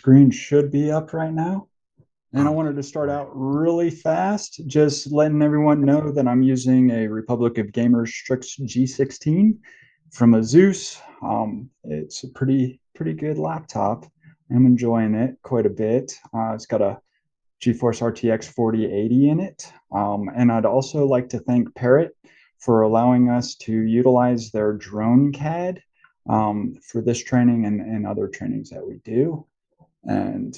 Screen should be up right now. And I wanted to start out really fast, just letting everyone know that I'm using a Republic of Gamers Strix G16 from Asus. It's a pretty good laptop. I'm enjoying it quite a bit. It's got a GeForce RTX 4080 in it. And I'd also like to thank Parrot for allowing us to utilize their drone CAD for this training and other trainings that we do. And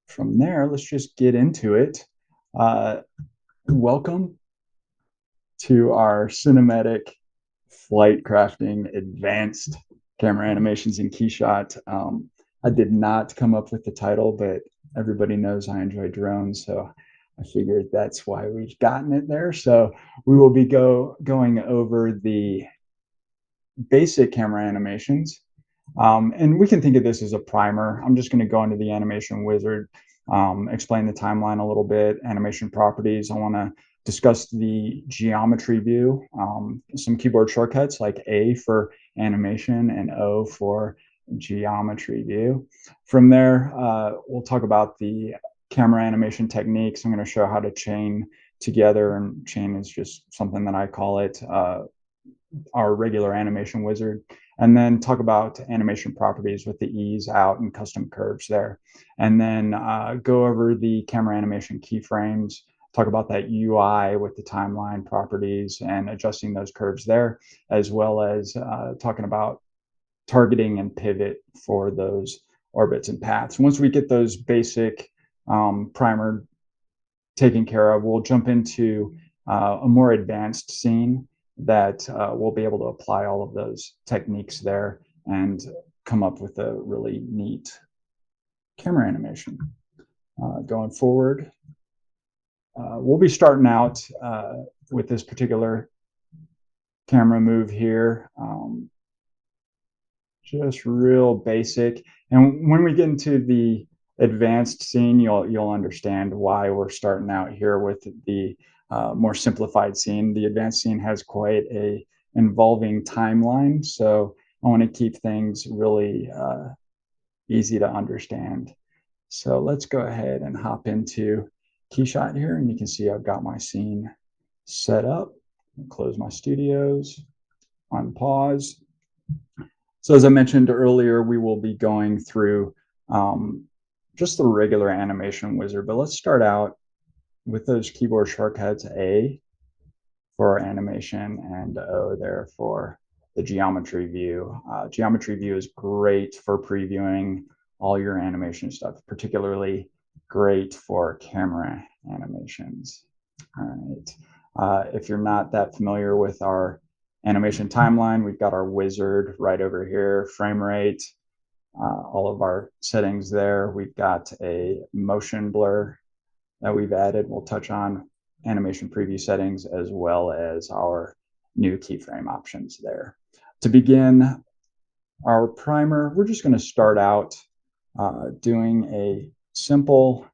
from there, let's just get into it. Welcome to our cinematic flight crafting advanced camera animations in KeyShot. I did not come up with the title, but everybody knows I enjoy drones, so I figured that's why we've gotten it there. So we will be going over the basic camera animations. And we can think of this as a primer. I'm just going to go into the animation wizard, explain the timeline a little bit, animation properties. I want to discuss the geometry view, some keyboard shortcuts like A for animation and O for geometry view. From there, we'll talk about the camera animation techniques. I'm going to show how to chain together, and chain is just something that I call it, our regular animation wizard, and then talk about animation properties with the ease, out, and custom curves there. And then go over the camera animation keyframes, talk about that UI with the timeline properties and adjusting those curves there, as well as talking about targeting and pivot for those orbits and paths. Once we get those basic primer taken care of, we'll jump into a more advanced scene that we'll be able to apply all of those techniques there and come up with a really neat camera animation. Going forward, we'll be starting out with this particular camera move here. Just real basic. And when we get into the advanced scene, you'll understand why we're starting out here with the more simplified scene. The advanced scene has quite a involving timeline, so I want to keep things really easy to understand. So let's go ahead and hop into KeyShot here, and you can see I've got my scene set up. Close my studios, on pause. So as I mentioned earlier, we will be going through just the regular animation wizard, but let's start out with those keyboard shortcuts, A for animation and O there for the geometry view. Geometry view is great for previewing all your animation stuff, particularly great for camera animations. All right. If you're not that familiar with our animation timeline, we've got our wizard right over here, frame rate, all of our settings there. We've got a motion blur that we've added. We'll touch on animation preview settings as well as our new keyframe options there. To begin our primer, we're just going to start out doing a simple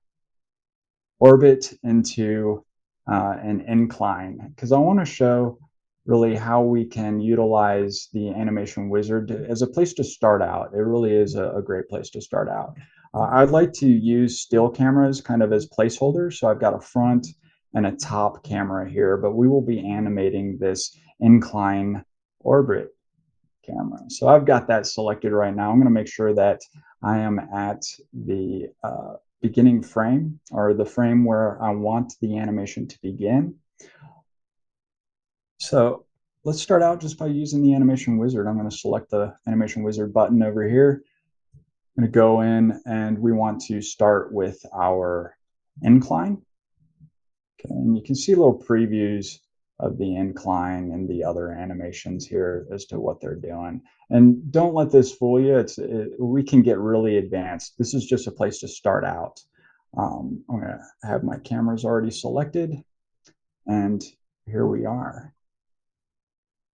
orbit into an incline, because I want to show really how we can utilize the animation wizard as a place to start out. It really is a great place to start out. I'd like to use still cameras kind of as placeholders. So I've got a front and a top camera here, but we will be animating this incline orbit camera. So I've got that selected right now. I'm going to make sure that I am at the beginning frame, or the frame where I want the animation to begin. So let's start out just by using the animation wizard. I'm going to select the animation wizard button over here. I'm going to go in, and we want to start with our incline. Okay, and you can see little previews of the incline and the other animations here as to what they're doing. And don't let this fool you. We can get really advanced. This is just a place to start out. I'm going to have my cameras already selected, and here we are.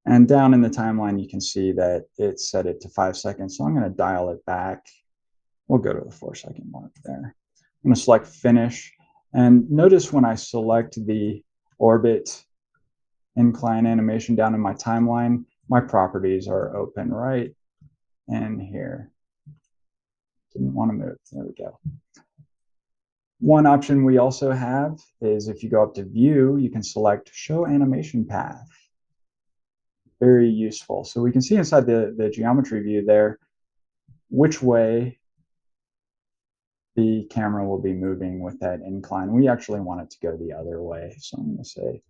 And down in the timeline, you can see that it set it to 5 seconds. So I'm going to dial it back. We'll go to the 4-second mark there. I'm going to select finish. And notice when I select the orbit incline animation down in my timeline, my properties are open right in here. Didn't want to move. There we go. One option we also have is if you go up to view, you can select show animation path. Very useful. So we can see inside the geometry view there which way the camera will be moving with that incline. We actually want it to go the other way. So I'm going to say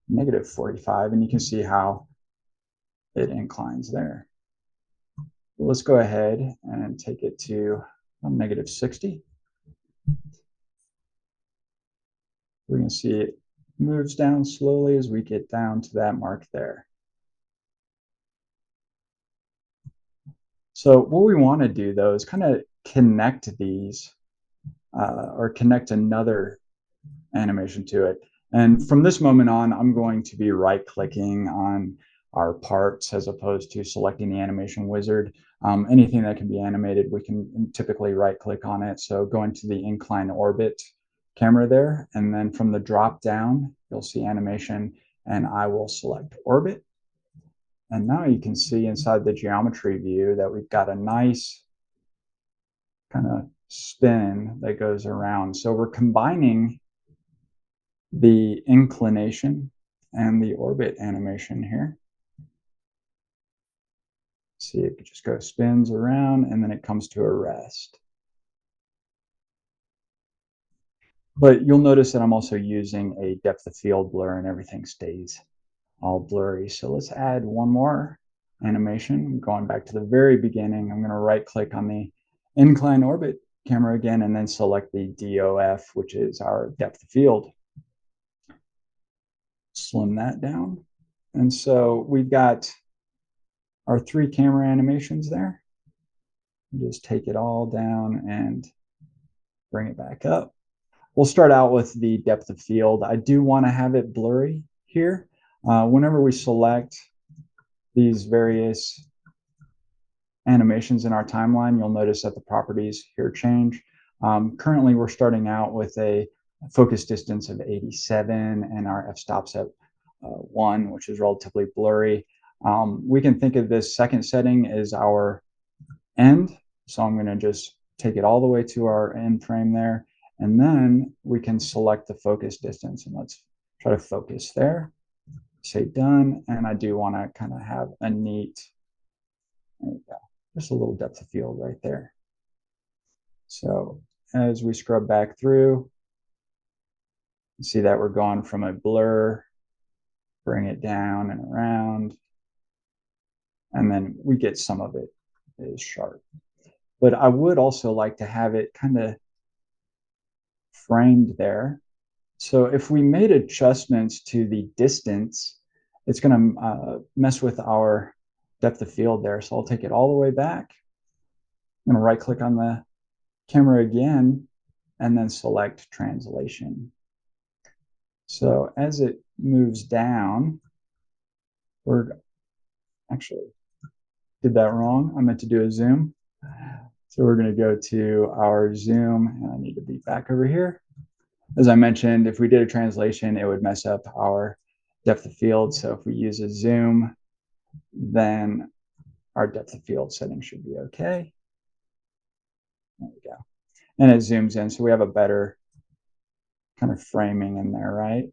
-45, and you can see how it inclines there. Let's go ahead and take it to -60. We're going to see it moves down slowly as we get down to that mark there. So what we want to do though is kind of connect these or connect another animation to it. And from this moment on, I'm going to be right-clicking on our parts as opposed to selecting the animation wizard. Anything that can be animated, we can typically right-click on it. So going to the incline orbit camera there, and then from the drop down, you'll see animation, and I will select orbit. And now you can see inside the geometry view that we've got a nice kind of spin that goes around. So we're combining the inclination and the orbit animation here. See, it just goes spins around and then it comes to a rest. But you'll notice that I'm also using a depth of field blur and everything stays all blurry. So let's add one more animation. Going back to the very beginning, I'm going to right click on the incline orbit camera again and then select the DOF, which is our depth of field. Slim that down. And so we've got our 3 camera animations there. Just take it all down and bring it back up. We'll start out with the depth of field. I do want to have it blurry here. Whenever we select these various animations in our timeline, you'll notice that the properties here change. Currently, we're starting out with a focus distance of 87 and our f-stops at 1, which is relatively blurry. We can think of this second setting as our end. So I'm going to just take it all the way to our end frame there. And then we can select the focus distance. And let's try to focus there. Say done. And I do want to kind of have a neat, there we go, just a little depth of field right there. So as we scrub back through, you see that we're going from a blur, bring it down and around. And then we get some of it is sharp. But I would also like to have it kind of framed there. So if we made adjustments to the distance, it's going to mess with our depth of field there. So I'll take it all the way back. I'm going to right click on the camera again and then select translation. So as it moves down, we're actually did that wrong. I meant to do a zoom. So we're going to go to our zoom, and I need to be back over here. As I mentioned, if we did a translation, it would mess up our depth of field. So if we use a zoom, then our depth of field setting should be okay. There we go. And it zooms in, so we have a better kind of framing in there, right?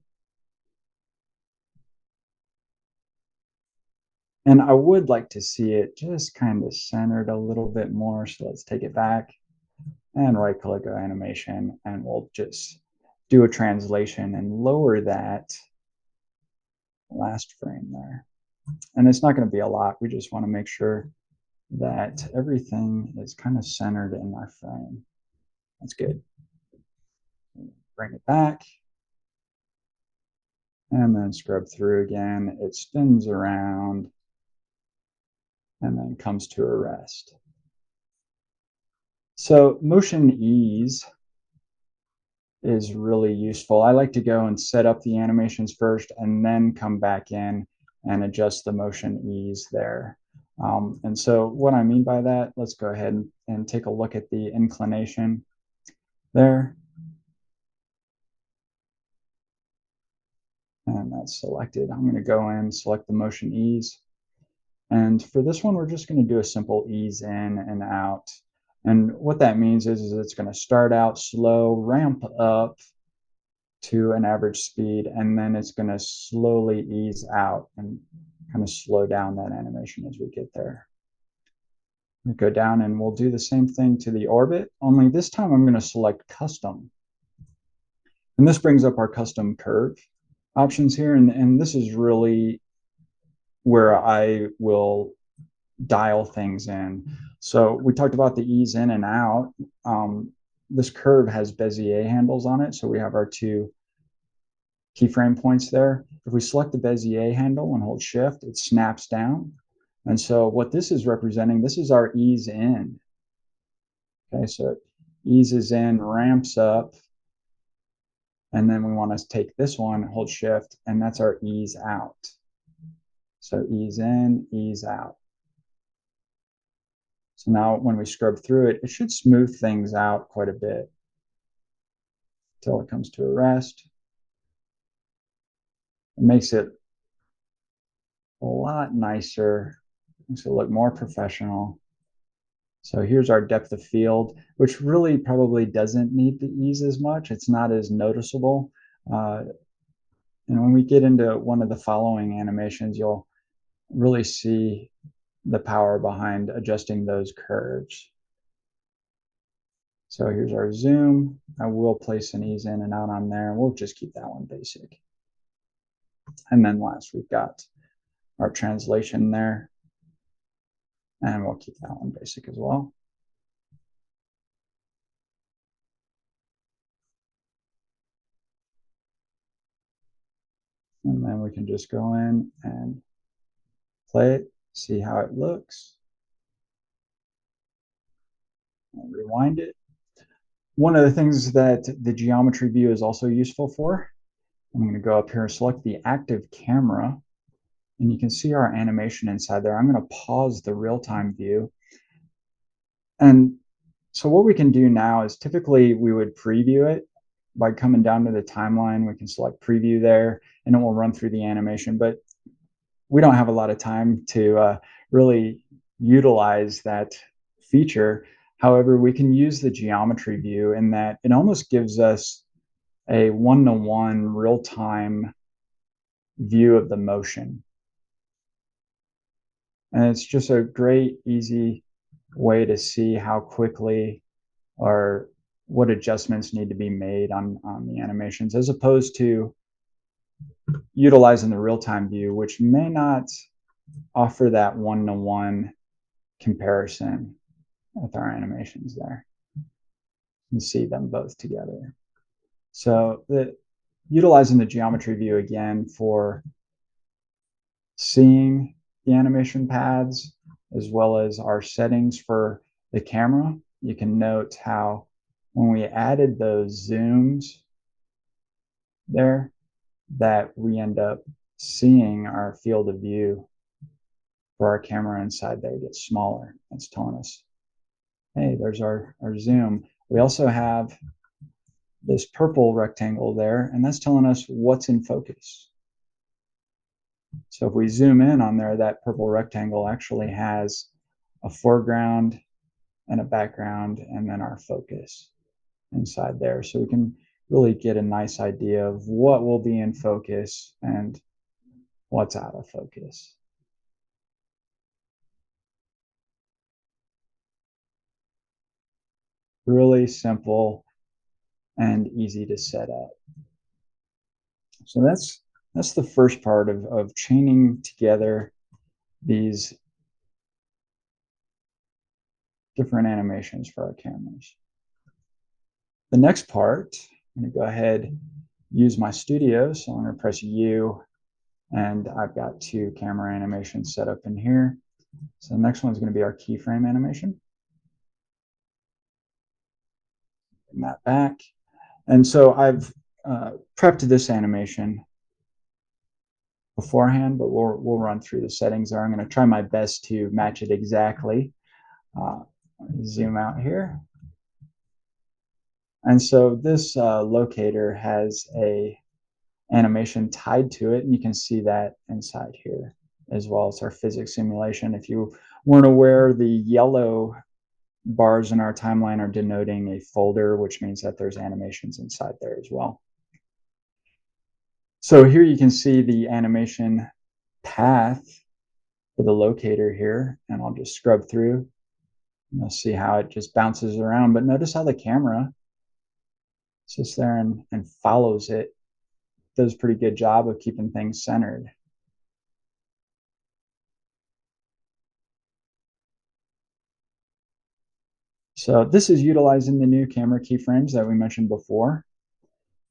And I would like to see it just kind of centered a little bit more. So let's take it back and right click our animation, and we'll just do a translation and lower that last frame there. And it's not going to be a lot. We just want to make sure that everything is kind of centered in our frame. That's good. Bring it back. And then scrub through again. It spins around and then comes to a rest. So motion ease is really useful. I like to go and set up the animations first and then come back in and adjust the motion ease there. And so what I mean by that, let's go ahead and take a look at the inclination there. And that's selected. I'm going to go in, select the motion ease. And for this one, we're just going to do a simple ease in and out. And what that means is it's going to start out slow, ramp up to an average speed, and then it's going to slowly ease out and kind of slow down that animation as we get there. We go down and we'll do the same thing to the orbit, only this time I'm going to select custom. And this brings up our custom curve options here. And this is really where I will dial things in. So we talked about the ease in and out. This curve has Bezier handles on it. So we have our two keyframe points there. If we select the Bezier handle and hold shift, it snaps down. And so what this is representing, this is our ease in. Okay, so it eases in, ramps up, and then we want to take this one, hold shift, and that's our ease out. So ease in, ease out. So now when we scrub through it, it should smooth things out quite a bit until it comes to a rest. It makes it a lot nicer, makes it look more professional. So here's our depth of field, which really probably doesn't need the ease as much. It's not as noticeable. And when we get into one of the following animations, you'll really see the power behind adjusting those curves. So here's our zoom. I will place an ease in and out on there. We'll just keep that one basic. And then last, we've got our translation there. And we'll keep that one basic as well. And then we can just go in and play it, see how it looks. And rewind it. One of the things that the geometry view is also useful for, I'm going to go up here and select the active camera, and you can see our animation inside there. I'm going to pause the real-time view. And so what we can do now is typically we would preview it by coming down to the timeline. We can select preview there, and it will run through the animation. But we don't have a lot of time to really utilize that feature. However, we can use the geometry view in that it almost gives us a one-to-one real-time view of the motion. And it's just a great, easy way to see how quickly or what adjustments need to be made on the animations, as opposed to utilizing the real-time view, which may not offer that one-to-one comparison with our animations there. You can see them both together. So utilizing the geometry view again for seeing the animation paths, as well as our settings for the camera. You can note how when we added those zooms there, that we end up seeing our field of view for our camera inside there get smaller. That's telling us, hey, there's our zoom. We also have this purple rectangle there, and that's telling us what's in focus. So if we zoom in on there, that purple rectangle actually has a foreground and a background, and then our focus inside there. So we can really get a nice idea of what will be in focus and what's out of focus. Really simple and easy to set up. So that's the first part of chaining together these different animations for our cameras. The next part, I'm going to go ahead, use my studio. So I'm going to press U, and I've got two camera animations set up in here. So the next one is going to be our keyframe animation. Bring that back. And so I've prepped this animation beforehand, but we'll run through the settings there. I'm going to try my best to match it exactly. Zoom out here. And so this locator has a animation tied to it, and you can see that inside here as well as our physics simulation. If you weren't aware, the yellow bars in our timeline are denoting a folder, which means that there's animations inside there as well. So here you can see the animation path for the locator here, and I'll just scrub through. And you'll see how it just bounces around, but notice how the camera sits there and follows it. Does a pretty good job of keeping things centered. So this is utilizing the new camera keyframes that we mentioned before.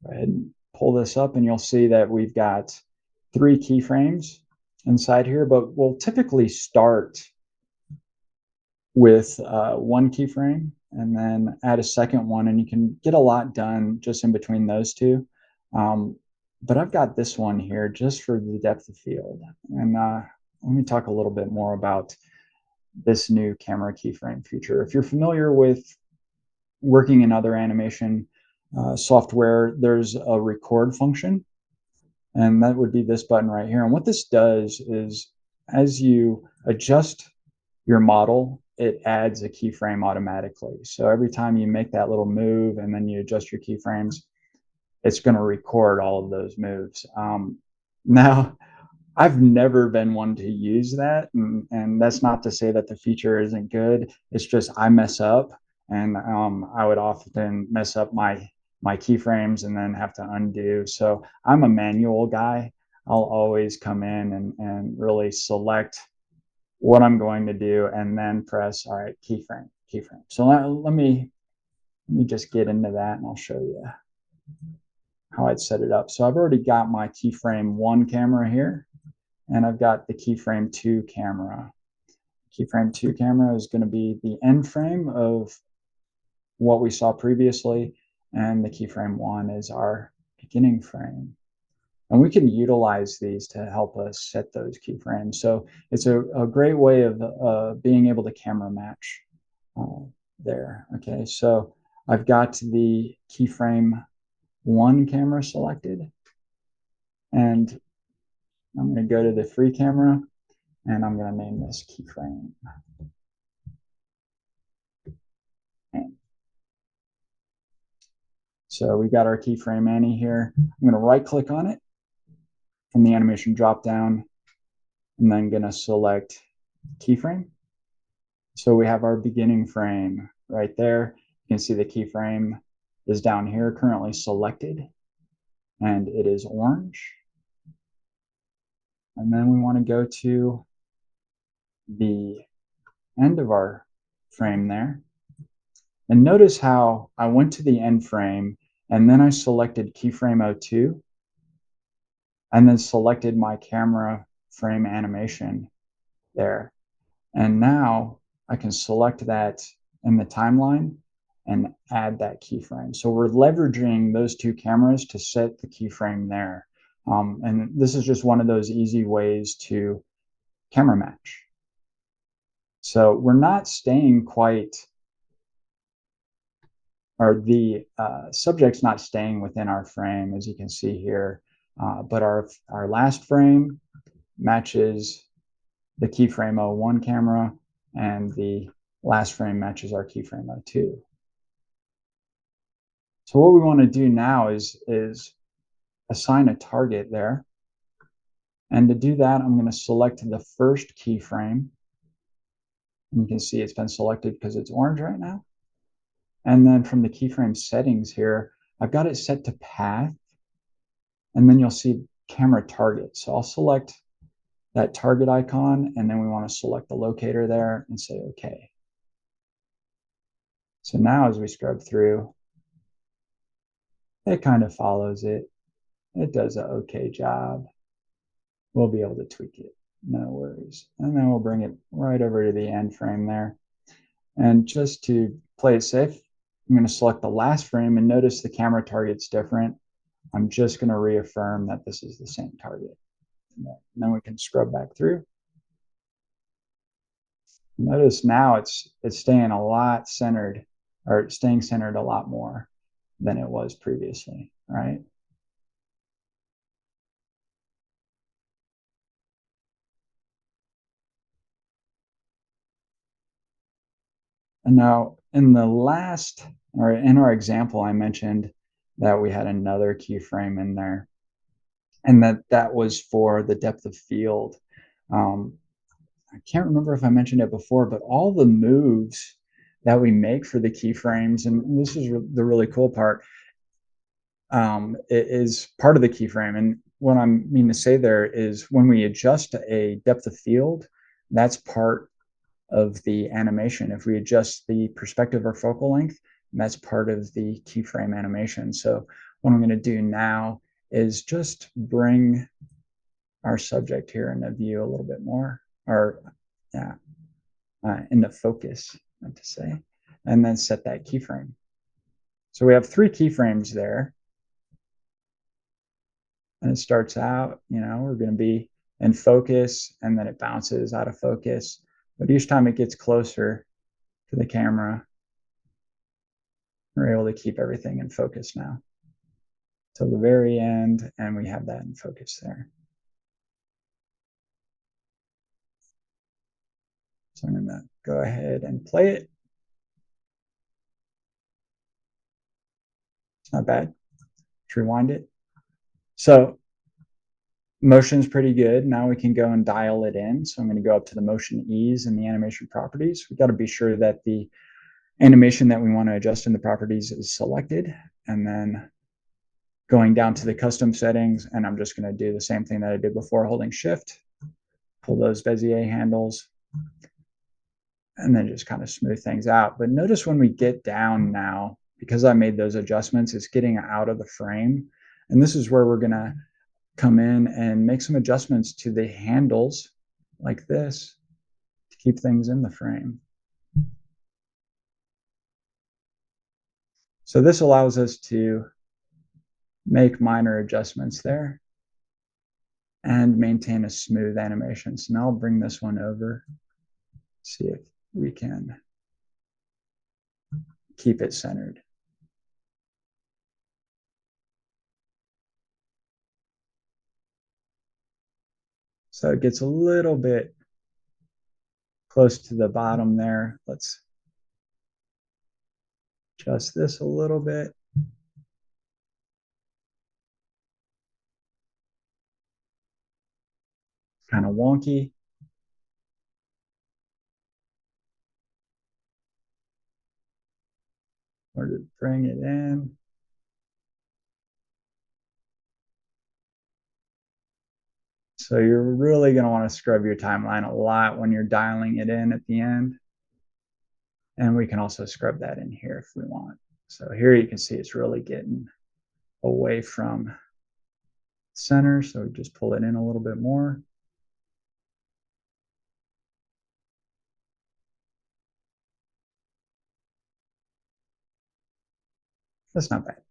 Go ahead and pull this up and you'll see that we've got 3 keyframes inside here, but we'll typically start with 1 keyframe and then add a second one, and you can get a lot done just in between those two. But I've got this one here just for the depth of field. And let me talk a little bit more about this new camera keyframe feature. If you're familiar with working in other animation software, there's a record function, and that would be this button right here. And what this does is, as you adjust your model, it adds a keyframe automatically. So every time you make that little move and then you adjust your keyframes, it's going to record all of those moves. Now, I've never been one to use that, and that's not to say that the feature isn't good. It's just I mess up, and I would often mess up my keyframes and then have to undo. So I'm a manual guy. I'll always come in and really select what I'm going to do and then press, all right, keyframe. So let me just get into that and I'll show you how I'd set it up. So I've already got my keyframe 1 camera here, and I've got the keyframe 2 camera. Keyframe 2 camera is going to be the end frame of what we saw previously, and the keyframe 1 is our beginning frame. And we can utilize these to help us set those keyframes. So it's a great way of being able to camera match there. Okay, so I've got the keyframe 1 camera selected, and I'm going to go to the free camera, and I'm going to name this keyframe. So we got our keyframe Annie here. I'm going to right click on it from the animation drop down, and then going to select keyframe. So we have our beginning frame right there. You can see the keyframe is down here, currently selected, and it is orange. And then we want to go to the end of our frame there. And notice how I went to the end frame and then I selected keyframe 02 and then selected my camera frame animation there. And now I can select that in the timeline and add that keyframe. So we're leveraging those 2 cameras to set the keyframe there. And this is just one of those easy ways to camera match. So we're not staying quite, or the subject's not staying within our frame, as you can see here, but our last frame matches the keyframe 01 camera, and the last frame matches our keyframe 02. So what we want to do now is assign a target there. And to do that, I'm going to select the first keyframe. And you can see it's been selected because it's orange right now. And then from the keyframe settings here, I've got it set to path. And then you'll see camera target. So I'll select that target icon, and then we want to select the locator there and say OK. So now as we scrub through, it kind of follows it. It does an OK job. We'll be able to tweak it, no worries. And then we'll bring it right over to the end frame there. And just to play it safe, I'm going to select the last frame, and notice the camera target's different. I'm just going to reaffirm that this is the same target. And then we can scrub back through. Notice now it's staying a lot centered, or staying centered a lot more than it was previously, right? And now in the last, or in our example, I mentioned that we had another keyframe in there, and that was for the depth of field. Um, I can't remember if I mentioned it before, but all the moves that we make for the keyframes, and this is the really cool part, it is part of the keyframe. And what I mean to say there is when we adjust a depth of field, that's part of the animation. If we adjust the perspective or focal length, that's part of the keyframe animation. So what I'm going to do now is just bring our subject here into view a little bit more, or yeah, into focus, I meant to say, and then set that keyframe. So we have 3 keyframes there, and it starts out, we're going to be in focus, and then it bounces out of focus. But each time it gets closer to the camera, we're able to keep everything in focus now till the very end, and we have that in focus there. So I'm going to go ahead and play it. It's not bad. Let's rewind it. So motion's pretty good. Now we can go and dial it in. So I'm going to go up to the motion ease and the animation properties. We've got to be sure that the animation that we want to adjust in the properties is selected, and then going down to the custom settings, and I'm just going to do the same thing that I did before, holding shift, pull those Bezier handles, and then just kind of smooth things out. But notice when we get down now, because I made those adjustments, it's getting out of the frame. And this is where we're going to come in and make some adjustments to the handles like this to keep things in the frame. So this allows us to make minor adjustments there and maintain a smooth animation. So now I'll bring this one over, see if we can keep it centered. So it gets a little bit close to the bottom there. Let's adjust this a little bit. Kind of wonky. Or to bring it in. So you're really going to want to scrub your timeline a lot when you're dialing it in at the end. And we can also scrub that in here if we want. So here you can see it's really getting away from center. So we just pull it in a little bit more. That's not bad.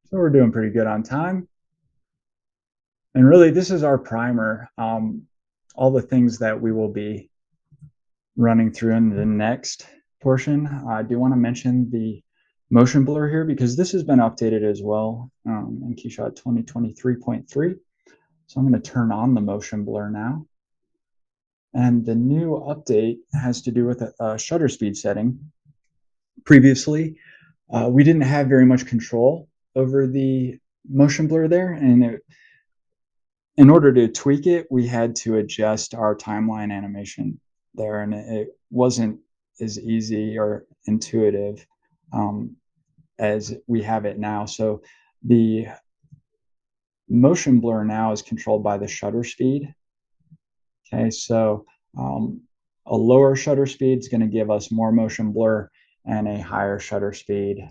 So we're doing pretty good on time. And really, this is our primer. All the things that we will be running through in the next portion. I do want to mention the motion blur here because this has been updated as well in KeyShot 2023.3. So I'm going to turn on the motion blur now. And the new update has to do with a shutter speed setting. Previously, we didn't have very much control over the motion blur there, and in order to tweak it, we had to adjust our timeline animation there, and it wasn't as easy or intuitive as we have it now. So the motion blur now is controlled by the shutter speed. Okay, so a lower shutter speed is going to give us more motion blur, and a higher shutter speed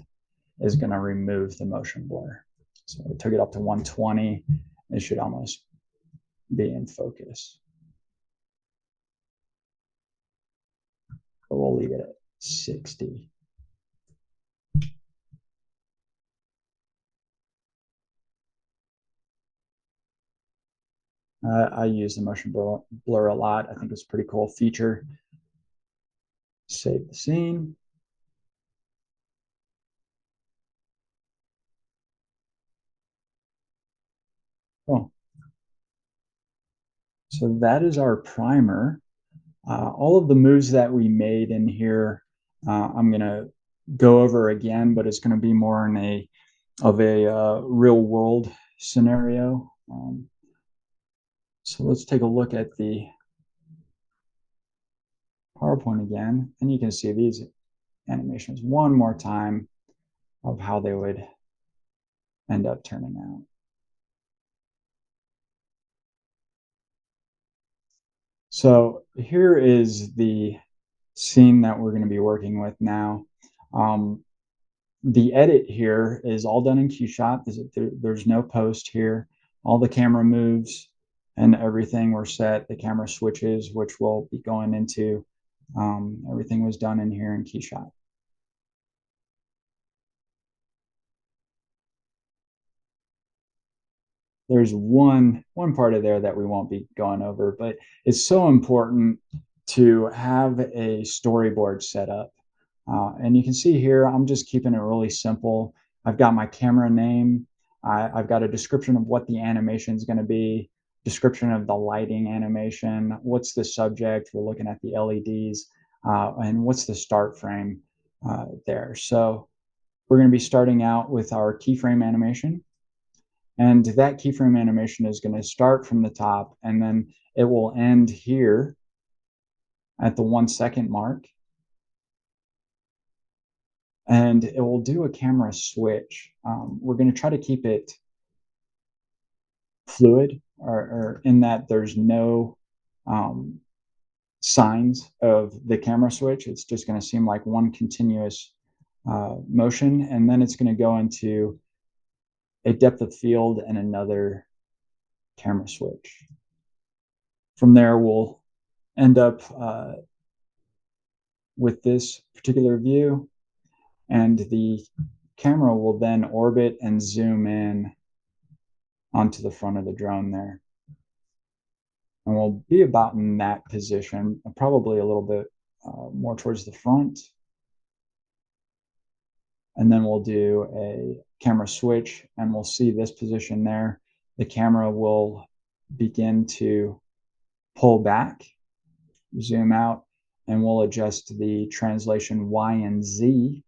is going to remove the motion blur. So we took it up to 120. It should almost be in focus. But we'll leave it at 60. I use the motion blur a lot. I think it's a pretty cool feature. Save the scene. Cool. So that is our primer. All of the moves that we made in here, I'm going to go over again, but it's going to be more in a real world scenario. So let's take a look at the PowerPoint again, and you can see these animations one more time of how they would end up turning out. So here is the scene that we're going to be working with now. The edit here is all done in KeyShot. There's no post here. All the camera moves and everything were set. The camera switches, which we'll be going into, everything was done in here in KeyShot. There's one part of there that we won't be going over, but it's so important to have a storyboard set up. And you can see here, I'm just keeping it really simple. I've got my camera name. I've got a description of what the animation is going to be, description of the lighting animation, what's the subject, we're looking at the LEDs, and what's the start frame there. So we're going to be starting out with our keyframe animation. And that keyframe animation is going to start from the top, and then it will end here at the 1 second mark. And it will do a camera switch. We're going to try to keep it fluid, or in that there's no signs of the camera switch. It's just going to seem like one continuous motion, and then it's going to go into a depth of field and another camera switch. From there, we'll end up with this particular view, and the camera will then orbit and zoom in onto the front of the drone there. And we'll be about in that position, probably a little bit more towards the front. And then we'll do a camera switch, and we'll see this position there. The camera will begin to pull back, zoom out, and we'll adjust the translation Y and Z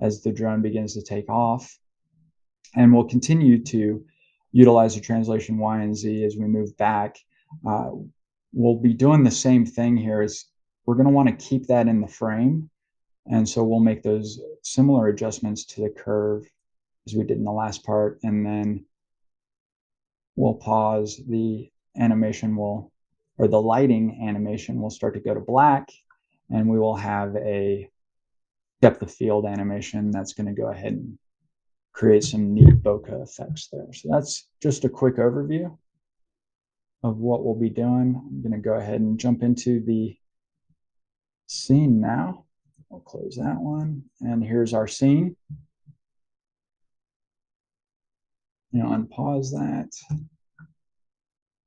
as the drone begins to take off. And we'll continue to utilize the translation Y and Z as we move back. We'll be doing the same thing here. Is we're going to want to keep that in the frame. And so we'll make those similar adjustments to the curve as we did in the last part. And then we'll pause. The animation will, or the lighting animation will start to go to black, and we will have a depth of field animation that's going to go ahead and create some neat bokeh effects there. So that's just a quick overview of what we'll be doing. I'm going to go ahead and jump into the scene now. I'll close that one. And here's our scene. Unpause that.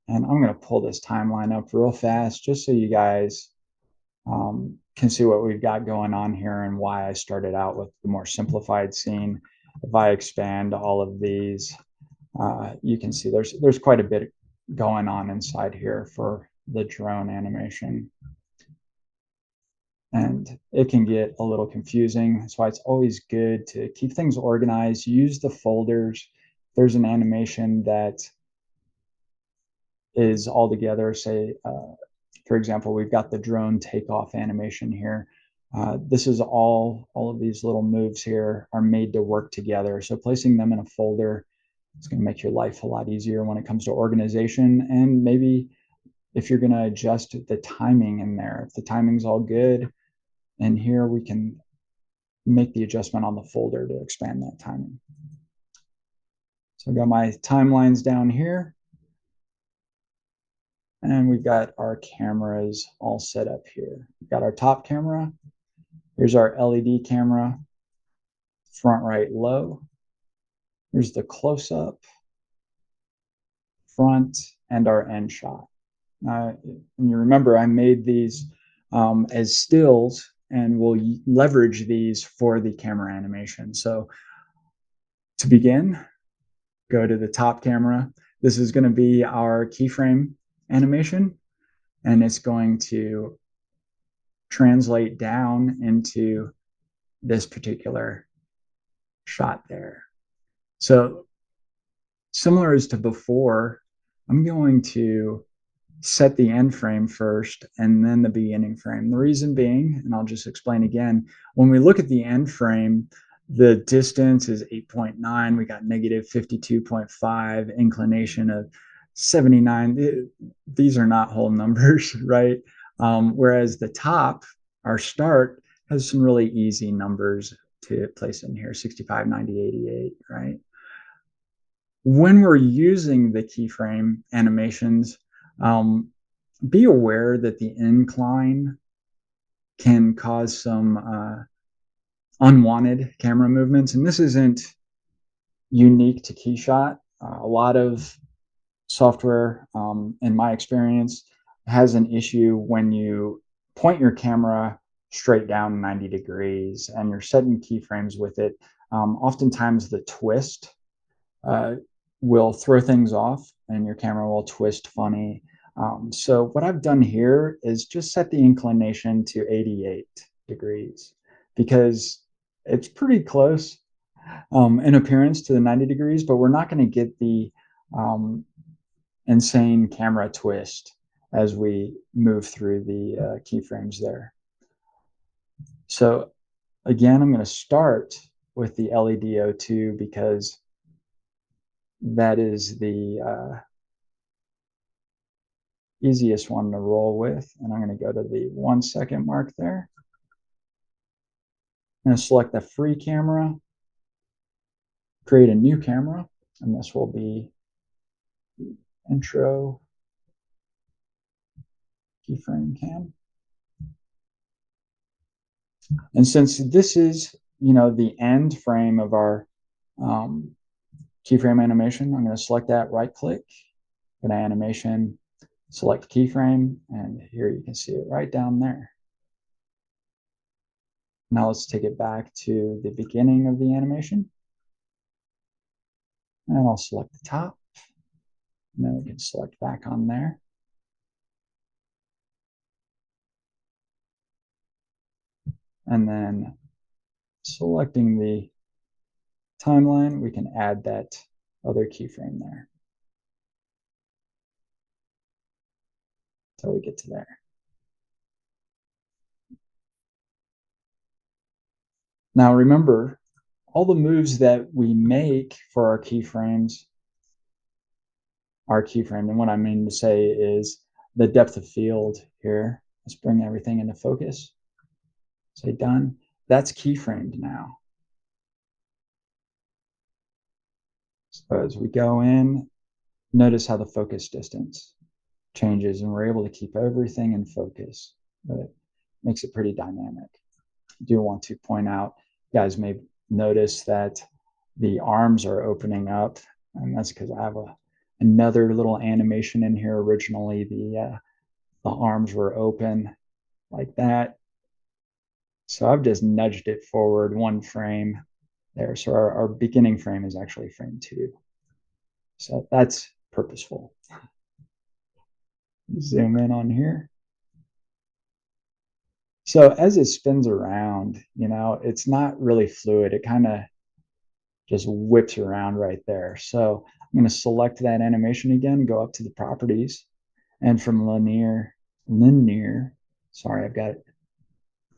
And I'm going to pull this timeline up real fast just so you guys can see what we've got going on here and why I started out with the more simplified scene. If I expand all of these, you can see there's quite a bit going on inside here for the drone animation. And it can get a little confusing. That's why it's always good to keep things organized, use the folders. If there's an animation that is all together, say, for example, we've got the drone takeoff animation here. This is all of these little moves here are made to work together. So placing them in a folder is going to make your life a lot easier when it comes to organization. And maybe if you're going to adjust the timing in there, if the timing's all good, and here we can make the adjustment on the folder to expand that timing. So I've got my timelines down here. And we've got our cameras all set up here. We've got our top camera. Here's our LED camera, front right low. Here's the close-up, front, and our end shot. And you remember I made these as stills, and we'll leverage these for the camera animation. So to begin, go to the top camera. This is going to be our keyframe animation. and it's going to translate down into this particular shot there. So similar as to before, I'm going to set the end frame first and then the beginning frame. The reason being, and I'll just explain again, when we look at the end frame, the distance is 8.9. We got negative 52.5, inclination of 79. These are not whole numbers, right? Whereas the top, our start, has some really easy numbers to place in here, 65, 90, 88, right? When we're using the keyframe animations, be aware that the incline can cause some unwanted camera movements. And this isn't unique to KeyShot. A lot of software, in my experience, has an issue when you point your camera straight down 90 degrees and you're setting keyframes with it. Oftentimes the twist will throw things off and your camera will twist funny. So what I've done here is just set the inclination to 88 degrees because it's pretty close in appearance to the 90 degrees, but we're not going to get the insane camera twist as we move through the keyframes there. So again, I'm going to start with the LED02 because that is the easiest one to roll with. And I'm going to go to the 1 second mark there. I'm going to select the free camera, create a new camera, and this will be intro keyframe cam. And since this is, the end frame of our keyframe animation, I'm going to select that, right click, go to animation, select keyframe, and here you can see it right down there. Now let's take it back to the beginning of the animation. And I'll select the top. And then we can select back on there. And then selecting the timeline, we can add that other keyframe there. Until we get to there. Now remember, all the moves that we make for our keyframes are keyframed. And what I mean to say is the depth of field here. Let's bring everything into focus. Say done. That's keyframed now. So as we go in, notice how the focus distance changes and we're able to keep everything in focus. But it makes it pretty dynamic. I do want to point out, you guys may notice that the arms are opening up, and that's because I have another little animation in here. Originally, the arms were open like that. So I've just nudged it forward 1 frame there. So our beginning frame is actually frame 2. So that's purposeful. Zoom in on here. So as it spins around, it's not really fluid. It kind of just whips around right there. So I'm going to select that animation again, go up to the properties, and from linear, sorry, I've got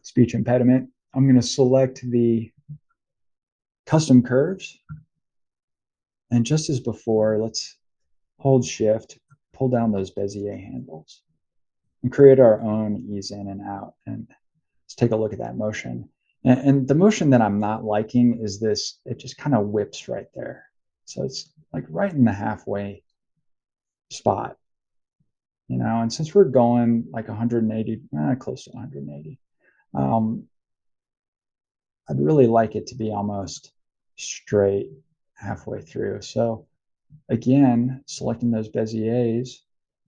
speech impediment. I'm going to select the custom curves. And just as before, let's hold shift, pull down those Bezier handles, and create our own ease in and out. And let's take a look at that motion. And the motion that I'm not liking is this, it just kind of whips right there. So it's like right in the halfway spot, and since we're going like 180, close to 180, I'd really like it to be almost straight halfway through. So again, selecting those Beziers,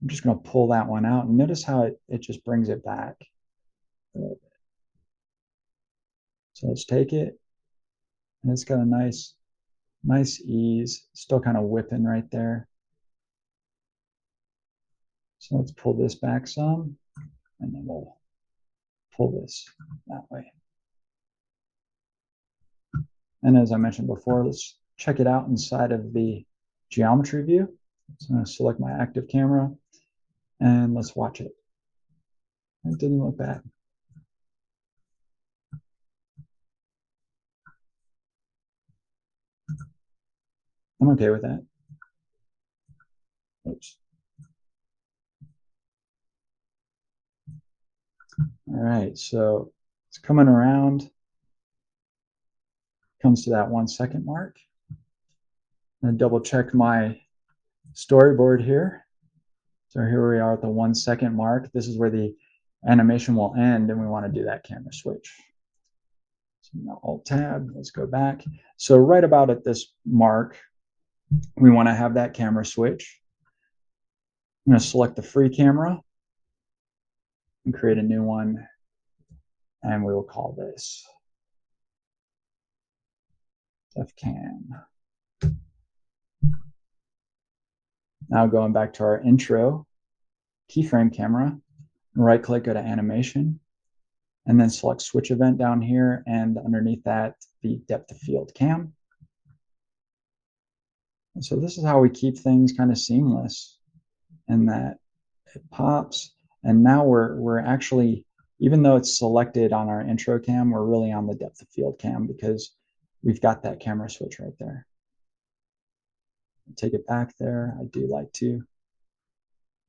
I'm just going to pull that one out and notice how it just brings it back. So let's take it, and it's got a nice ease, still kind of whipping right there. So let's pull this back some, and then we'll pull this that way. And as I mentioned before, let's check it out inside of the geometry view. So I'm going to select my active camera, and let's watch it. It didn't look bad. I'm okay with that. Oops. All right, so it's coming around, comes to that 1 second mark. And double check my storyboard here. So here we are at the 1 second mark. This is where the animation will end, and we want to do that camera switch. So now Alt Tab, let's go back. So right about at this mark, we want to have that camera switch. I'm going to select the free camera and create a new one, and we will call this FCam. Now going back to our intro keyframe camera, right click, go to animation, and then select switch event down here, and underneath that, the depth of field cam. And so this is how we keep things kind of seamless, and that it pops. And now we're actually, even though it's selected on our intro cam, we're really on the depth of field cam because we've got that camera switch right there. Take it back there. I do like to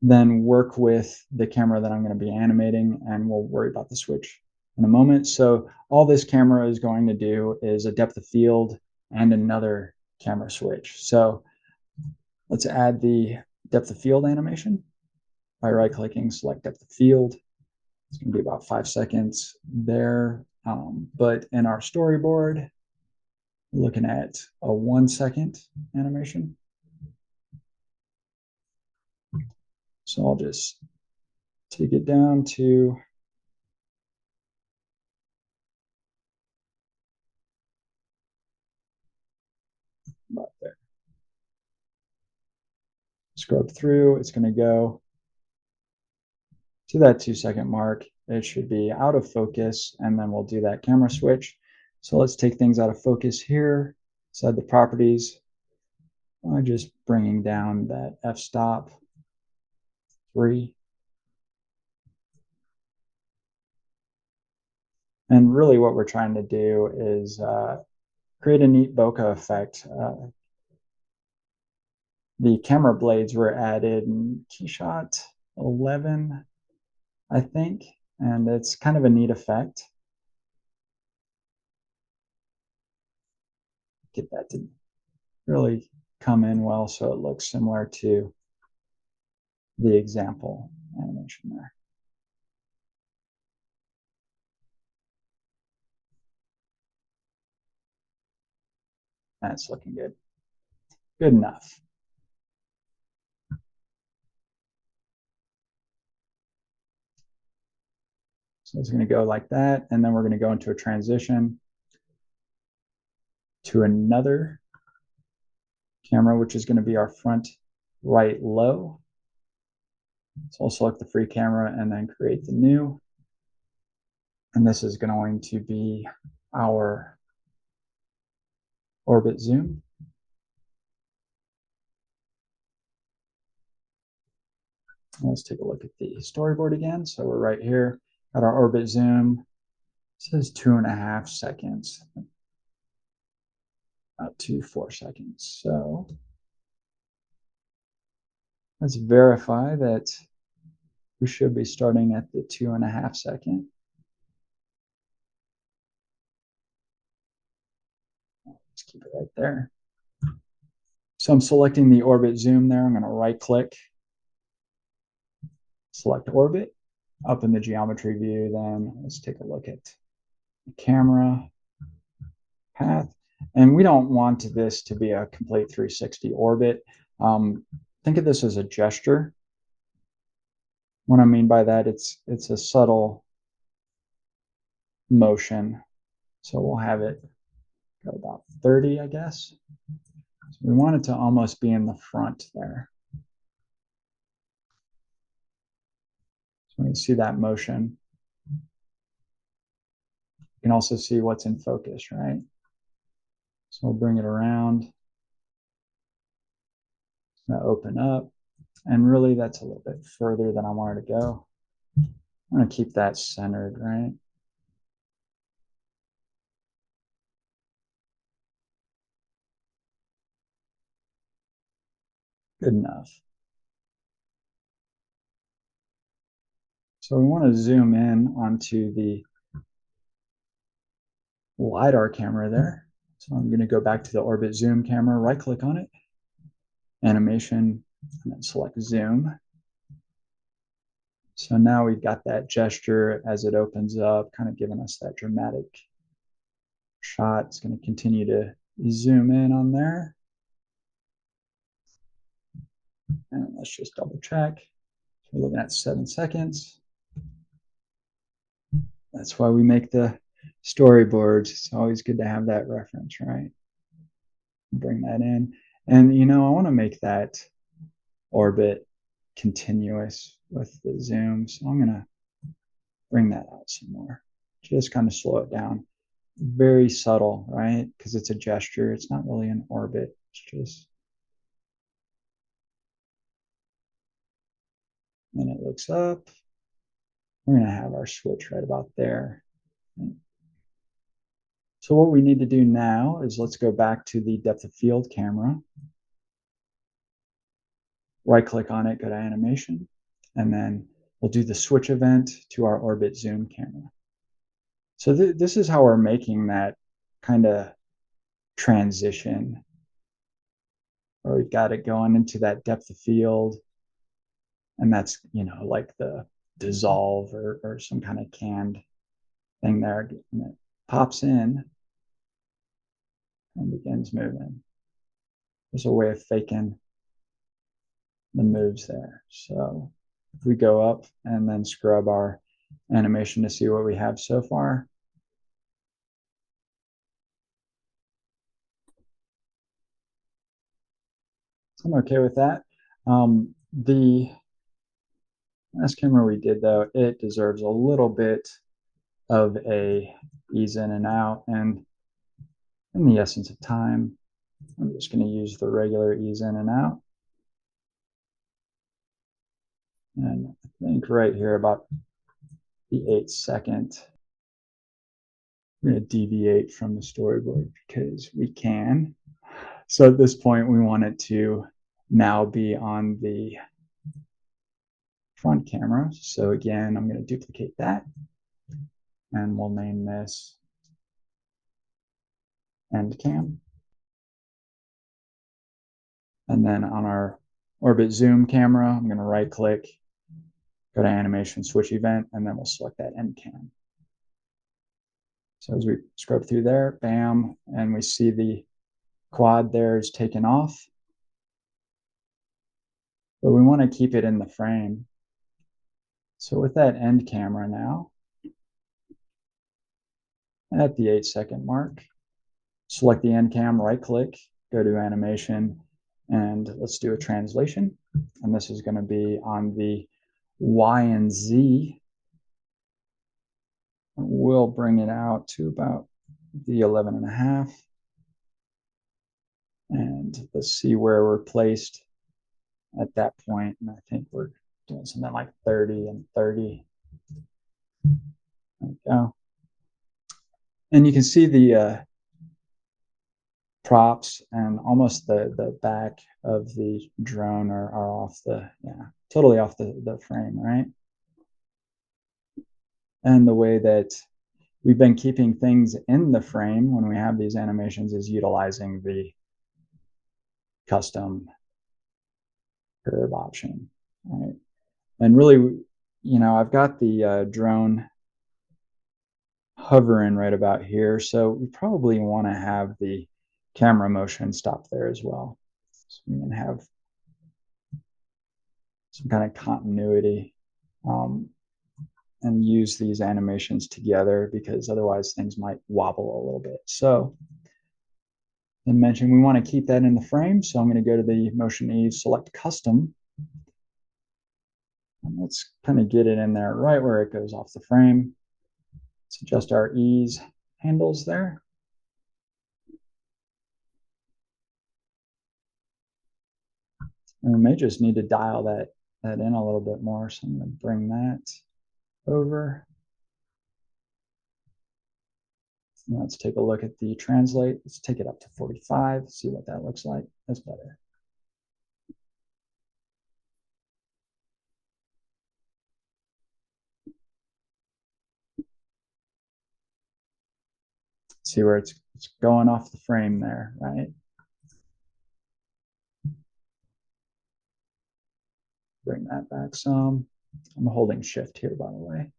then work with the camera that I'm going to be animating, and we'll worry about the switch in a moment. So all this camera is going to do is a depth of field and another camera switch. So let's add the depth of field animation by right clicking, select depth of field. It's going to be about 5 seconds there. But in our storyboard, we're looking at a 1 second animation. So I'll just take it down to about there. Scrub through, it's going to go to that 2 second mark. It should be out of focus, and then we'll do that camera switch. So let's take things out of focus here, inside the properties. I'm just bringing down that f-stop 3. And really what we're trying to do is create a neat bokeh effect. The camera blades were added in KeyShot 11, I think, and it's kind of a neat effect. Get that to really come in well so it looks similar to the example animation there. That's looking good. Good enough. So it's going to go like that, and then we're going to go into a transition to another camera, which is going to be our front right low. So I'll select the free camera and then create the new. And this is going to be our orbit zoom. Let's take a look at the storyboard again. So we're right here at our orbit zoom. It says 2.5 seconds, up to 4 seconds. So let's verify that we should be starting at the 2.5 second. Let's keep it right there. So I'm selecting the orbit zoom there. I'm going to right click, select orbit. Up in the geometry view, then let's take a look at the camera path. And we don't want this to be a complete 360 orbit. Think of this as a gesture. What I mean by that, it's a subtle motion. So we'll have it go about 30, I guess. So we want it to almost be in the front there. We can see that motion. You can also see what's in focus, right? So we'll bring it around. It's going to open up. And really, that's a little bit further than I wanted to go. I'm going to keep that centered, right? Good enough. So we want to zoom in onto the LiDAR camera there. So I'm going to go back to the orbit zoom camera, right click on it, animation, and then select zoom. So now we've got that gesture as it opens up, kind of giving us that dramatic shot. It's going to continue to zoom in on there. And let's just double check. So we're looking at 7 seconds. That's why we make the storyboards. It's always good to have that reference, right? Bring that in. And, I want to make that orbit continuous with the zoom. So I'm going to bring that out some more. Just kind of slow it down. Very subtle, right? Because it's a gesture. It's not really an orbit. It's just. Then it looks up. We're going to have our switch right about there. So what we need to do now is let's go back to the depth of field camera. Right click on it, go to animation, and then we'll do the switch event to our orbit zoom camera. So this is how we're making that kind of transition, where we've got it going into that depth of field, and that's, like the dissolve or some kind of canned thing there, and it pops in and begins moving. There's a way of faking the moves there. So if we go up and then scrub our animation to see what we have so far. So I'm okay with that. The last camera we did, though, it deserves a little bit of a ease in and out. And in the essence of time, I'm just going to use the regular ease in and out. And I think right here about the 8 second, we're going to deviate from the storyboard because we can. So at this point, we want it to now be on the front camera. So again, I'm going to duplicate that. And we'll name this end cam. And then on our orbit zoom camera, I'm going to right click, go to animation switch event, and then we'll select that end cam. So as we scrub through there, bam, and we see the quad there is taken off. But we want to keep it in the frame. So with that end camera now, at the 8 second mark, select the end cam, right click, go to animation, and let's do a translation. And this is going to be on the Y and Z. We'll bring it out to about the 11.5. And let's see where we're placed at that point. And I think we're doing something like 30 and 30. There we go. And you can see the props and almost the back of the drone are off totally off the frame, right? And the way that we've been keeping things in the frame when we have these animations is utilizing the custom curve option, right? And really, I've got the drone hovering right about here, so we probably want to have the camera motion stop there as well, so we can have some kind of continuity and use these animations together, because otherwise things might wobble a little bit. So I mentioned we want to keep that in the frame, so I'm going to go to the motion ease, select custom. let's kind of get it in there right where it goes off the frame. Let's adjust our ease handles there. And we may just need to dial that in a little bit more. So I'm going to bring that over. And let's take a look at the translate. Let's take it up to 45, see what that looks like. That's better. See where it's going off the frame there, right? Bring that back some. I'm holding shift here, by the way.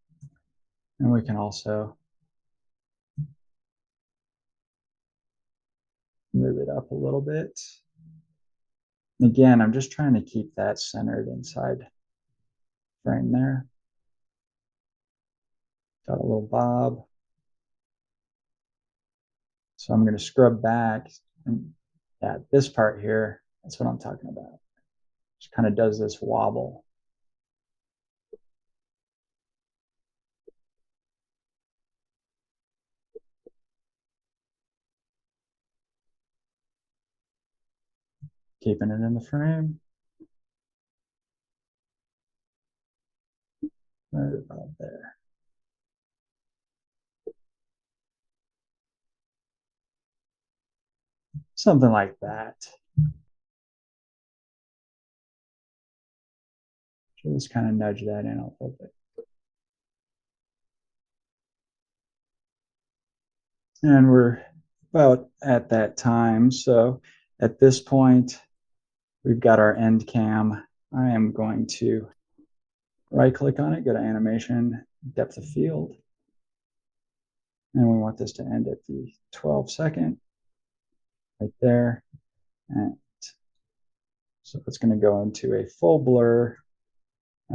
And we can also move it up a little bit. And again, I'm just trying to keep that centered inside frame there. Got a little bob. So I'm going to scrub back, and yeah, this part here, that's what I'm talking about. Just kind of does this wobble. Keeping it in the frame. Right about there. Something like that. Just kind of nudge that in a little bit. And we're about at that time. So at this point, we've got our end cam. I am going to right click on it, go to animation, depth of field. And we want this to end at the 12-second, right there. And so it's going to go into a full blur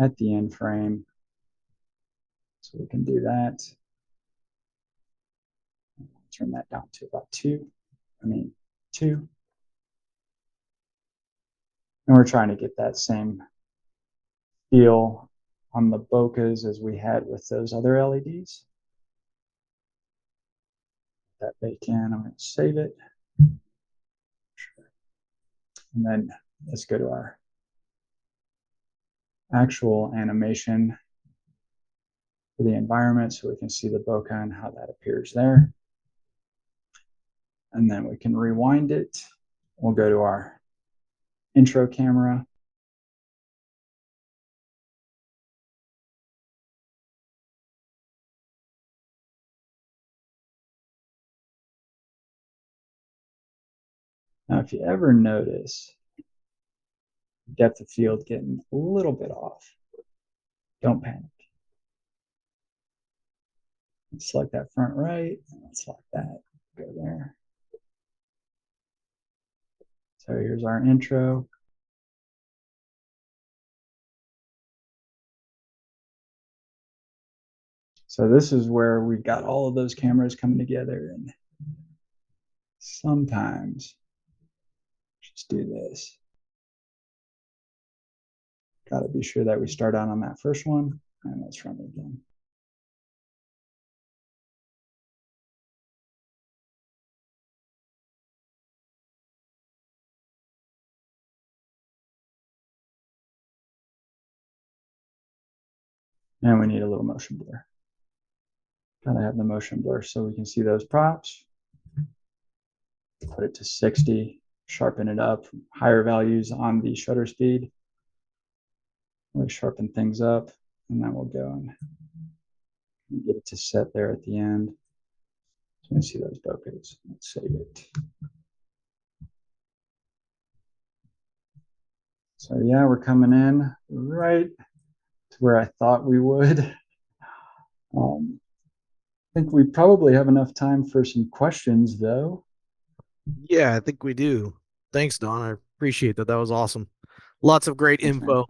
at the end frame. So we can do that. Turn that down to about 2. And we're trying to get that same feel on the bokehs as we had with those other LEDs. That bake in, I'm going to save it. And then let's go to our actual animation for the environment so we can see the bokeh and how that appears there. And then we can rewind it. We'll go to our intro camera. Now, if you ever notice depth of field getting a little bit off, don't panic. Select that front right, let's select that, go there. So here's our intro. So this is where we've got all of those cameras coming together, and sometimes just do this. Got to be sure that we start out on that first one, and let's run it again. And we need a little motion blur. Gotta have the motion blur so we can see those props. Put it to 60, sharpen it up, higher values on the shutter speed. Really sharpen things up, and then we'll go and get it to set there at the end. So we can see those bokehs. Let's save it. So yeah, we're coming in right to where I thought we would. I think we probably have enough time for some questions, though. Yeah, I think we do. Thanks, Don. I appreciate that. That was awesome. Lots of great Thanks, man. info,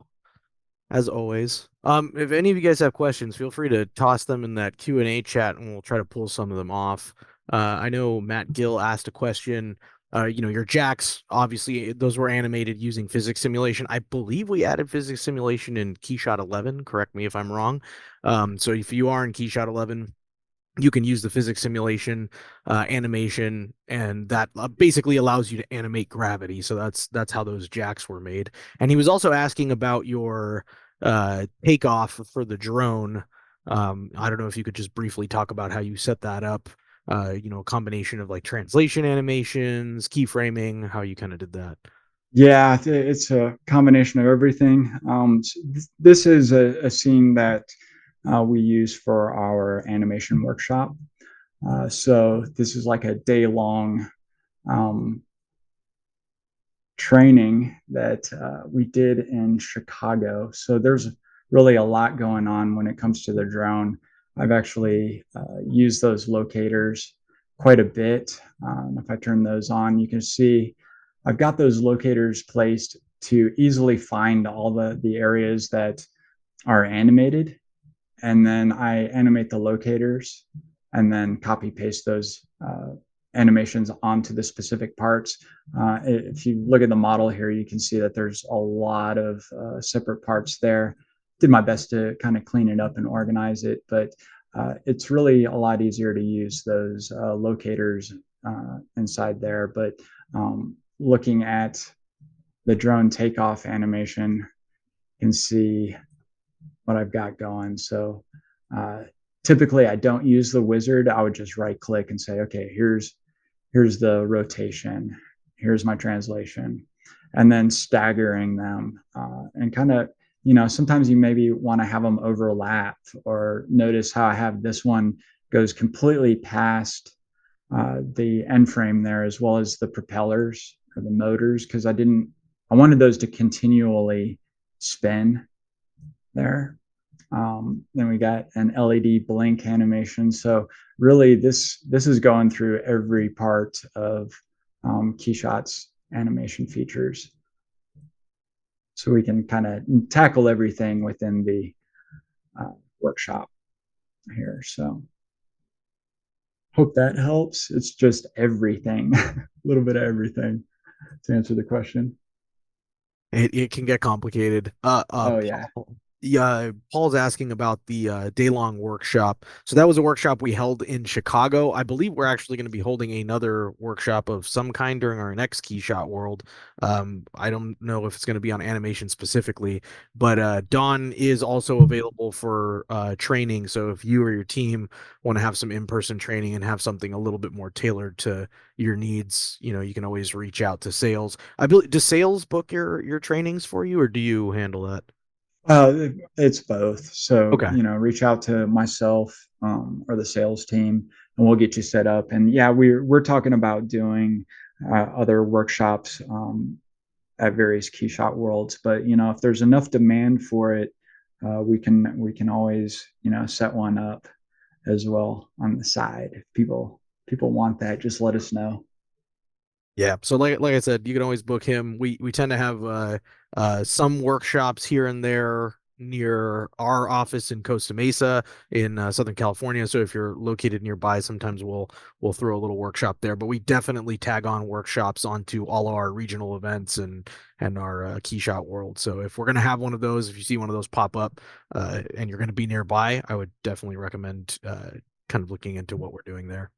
as always. If any of you guys have questions, feel free to toss them in that Q&A chat, and we'll try to pull some of them off. I know Matt Gill asked a question your jacks, obviously, those were animated using physics simulation. I believe we added physics simulation in KeyShot 11. Correct me if I'm wrong. So if you are in KeyShot 11, you can use the physics simulation animation, and that basically allows you to animate gravity. So that's how those jacks were made. And he was also asking about your takeoff for the drone. I don't know if you could just briefly talk about how you set that up. A combination of like translation animations, keyframing, how you kind of did that. Yeah, it's a combination of everything. This is a scene that we use for our animation workshop. So this is like a day long um, training that we did in Chicago. So there's really a lot going on when it comes to the drone. I've actually used those locators quite a bit. If I turn those on, you can see I've got those locators placed to easily find all the areas that are animated, and then I animate the locators and then copy paste those animations onto the specific parts. If you look at the model here, you can see that there's a lot of separate parts there. Did my best to kind of clean it up and organize it, but it's really a lot easier to use those locators inside there. But looking at the drone takeoff animation, you can see what I've got going. So uh, typically I don't use the wizard. I would just right click and say, okay, here's the rotation, here's my translation, and then staggering them and kind of, sometimes you maybe want to have them overlap, or notice how I have this one goes completely past the end frame there, as well as the propellers or the motors, because I wanted those to continually spin there. Then we got an LED blink animation. So really, this is going through every part of KeyShot's animation features, so we can kind of tackle everything within the workshop here. So hope that helps. It's just everything, a little bit of everything to answer the question. It can get complicated. Oh yeah. Yeah, Paul's asking about the day-long workshop. So that was a workshop we held in Chicago. I believe we're actually going to be holding another workshop of some kind during our next KeyShot World. I don't know if it's going to be on animation specifically, but Don is also available for training. So if you or your team want to have some in-person training and have something a little bit more tailored to your needs, you can always reach out to sales. I believe, does sales book your trainings for you, or do you handle that? It's both. So, Okay. reach out to myself or the sales team, and we'll get you set up. And yeah, we're talking about doing other workshops at various KeyShot worlds. But if there's enough demand for it, we can always set one up as well on the side. If people want that, just let us know. Yeah. So like I said, you can always book him. We tend to have some workshops here and there near our office in Costa Mesa in Southern California. So if you're located nearby, sometimes we'll throw a little workshop there. But we definitely tag on workshops onto all of our regional events and our KeyShot World. So if we're gonna have one of those, if you see one of those pop up and you're gonna be nearby, I would definitely recommend kind of looking into what we're doing there.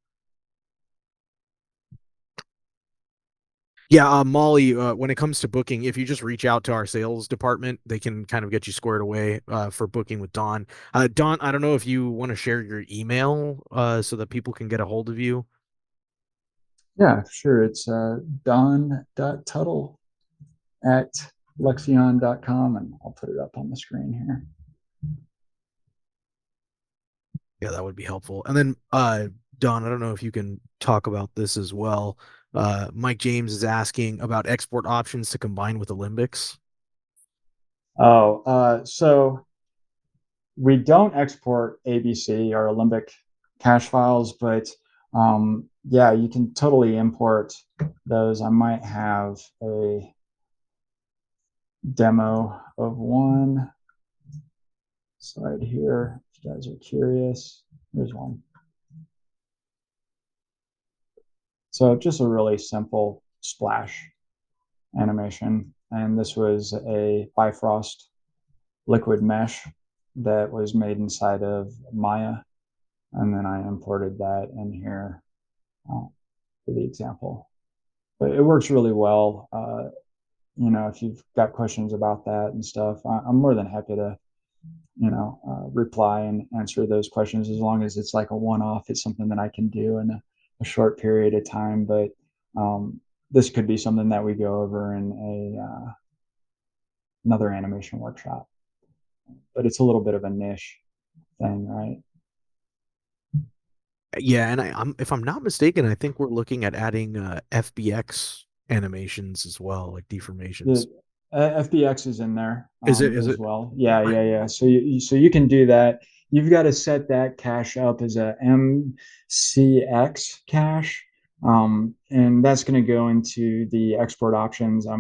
Yeah, Molly, when it comes to booking, if you just reach out to our sales department, they can kind of get you squared away for booking with Don. Don, I don't know if you want to share your email so that people can get a hold of you. Yeah, sure. It's don.tuttle at lexion.com, and I'll put it up on the screen here. Yeah, that would be helpful. And then, Don, I don't know if you can talk about this as well. Mike James is asking about export options to combine with Olympics. Oh, so we don't export ABC or Olympic cache files, but yeah, you can totally import those. I might have a demo of one slide here if you guys are curious. Here's one. So just a really simple splash animation. And this was a Bifrost liquid mesh that was made inside of Maya. And then I imported that in here for the example. But it works really well. If you've got questions about that and stuff, I'm more than happy to, reply and answer those questions as long as it's like a one-off. It's something that I can do in a short period of time. But this could be something that we go over in another animation workshop. But it's a little bit of a niche thing, right? Yeah, and if I'm not mistaken, I think we're looking at adding FBX animations as well, like deformations. The FBX is in there Is it? Is as it? well. Yeah, I, yeah, yeah. So you can do that. You've got to set that cache up as a MCX cache, and that's going to go into the export options. I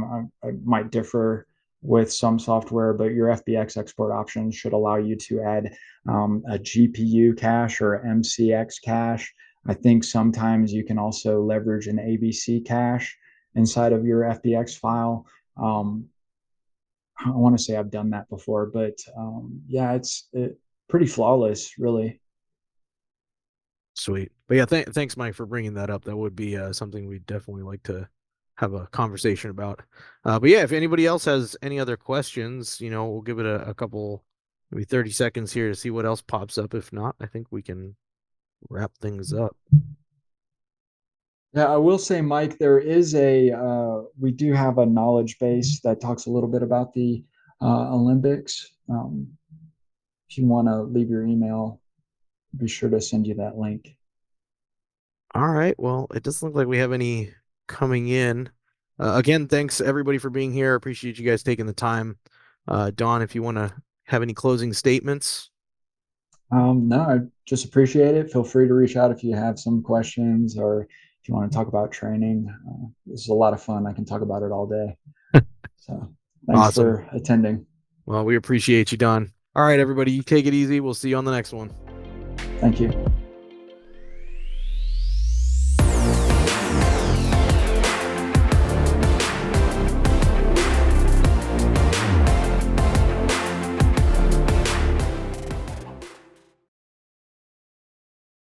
might differ with some software, but your FBX export options should allow you to add a GPU cache or MCX cache. I think sometimes you can also leverage an ABC cache inside of your FBX file. um, I want to say I've done that before, but yeah, it's pretty flawless, really. Sweet. But yeah, thanks, Mike, for bringing that up. That would be something we'd definitely like to have a conversation about. But yeah, if anybody else has any other questions, we'll give it a couple, maybe 30 seconds here to see what else pops up. If not, I think we can wrap things up. Yeah, I will say, Mike, there is we do have a knowledge base that talks a little bit about the Olympics. If you want to leave your email, be sure to send you that link. All right. Well, it doesn't look like we have any coming in. Again, thanks everybody for being here. Appreciate you guys taking the time. Don, if you want to have any closing statements. No, I just appreciate it. Feel free to reach out if you have some questions or if you want to talk about training. This is a lot of fun. I can talk about it all day. So thanks Awesome. for attending. Well, we appreciate you, Don. All right, everybody, you take it easy. We'll see you on the next one. Thank you.